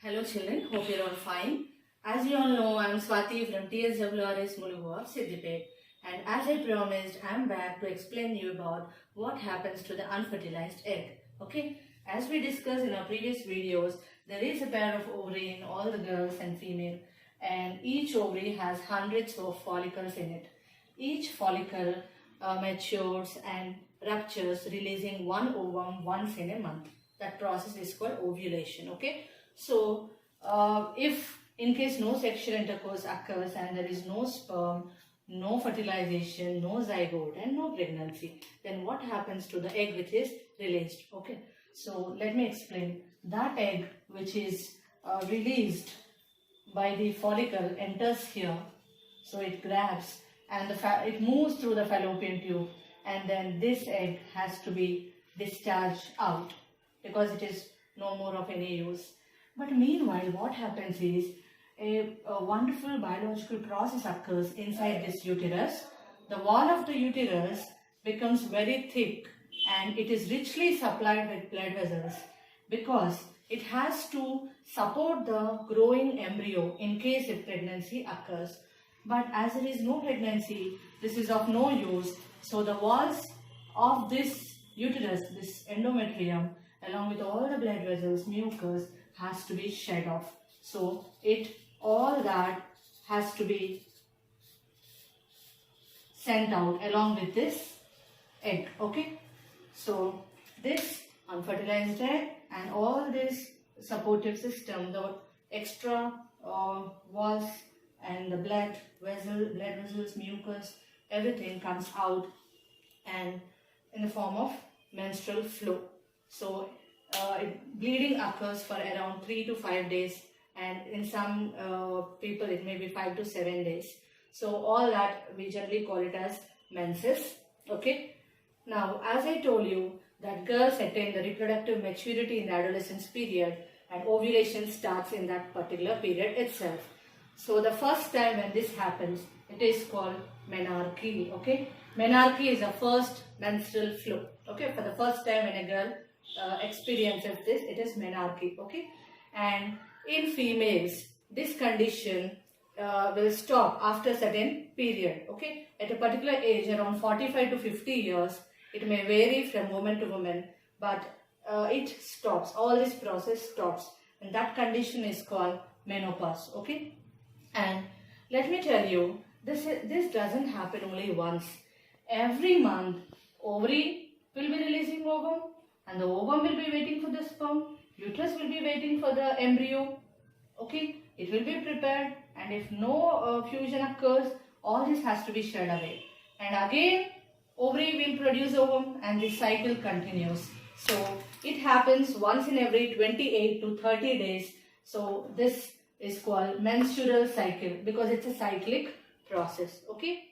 Hello children, hope you're all fine. As you all know, I'm Swati from TSWRS Mulugu of Siddipet, and as I promised, I'm back to explain you about what happens to the unfertilized egg. Okay, as we discussed in our previous videos, there is a pair of ovary in all the girls and female, and each ovary has hundreds of follicles in it. Each follicle matures and ruptures, releasing one ovum once in a month. That process is called ovulation. Okay. So, if in case no sexual intercourse occurs and there is no sperm, no fertilization, no zygote and no pregnancy, then what happens to the egg which is released? Okay, so let me explain. That egg which is released by the follicle enters here, so it grabs and it moves through the fallopian tube, and then this egg has to be discharged out because it is no more of any use. But meanwhile, what happens is a wonderful biological process occurs inside this uterus. The wall of the uterus becomes very thick and it is richly supplied with blood vessels because it has to support the growing embryo in case if pregnancy occurs. But as there is no pregnancy, this is of no use. So the walls of this uterus, this endometrium, along with all the blood vessels, mucus, has to be shed off. So all that has to be sent out along with this egg. Okay, so this unfertilized egg and all this supportive system, the extra walls and the blood vessels, mucus, everything comes out and in the form of menstrual flow. So bleeding occurs for around 3 to 5 days, and in some people it may be 5 to 7 days. So all that we generally call it as menses. Okay. Now, as I told you that girls attain the reproductive maturity in the adolescence period and ovulation starts in that particular period itself. So the first time when this happens, it is called menarche. Okay. Menarche is the first menstrual flow. Okay. For the first time when a girl experiences this, it is menarche. Okay, and in females this condition will stop after a certain period. Okay, at a particular age around 45 to 50 years, it may vary from woman to woman, but it stops. All this process stops, and that condition is called menopause. Okay, and let me tell you, this doesn't happen only once. Every month ovary will be releasing ovum, and the ovum will be waiting for the sperm, uterus will be waiting for the embryo. Okay, it will be prepared, and if no fusion occurs, all this has to be shed away. And again, ovary will produce ovum, and the cycle continues. So it happens once in every 28 to 30 days. So this is called menstrual cycle because it's a cyclic process. Okay.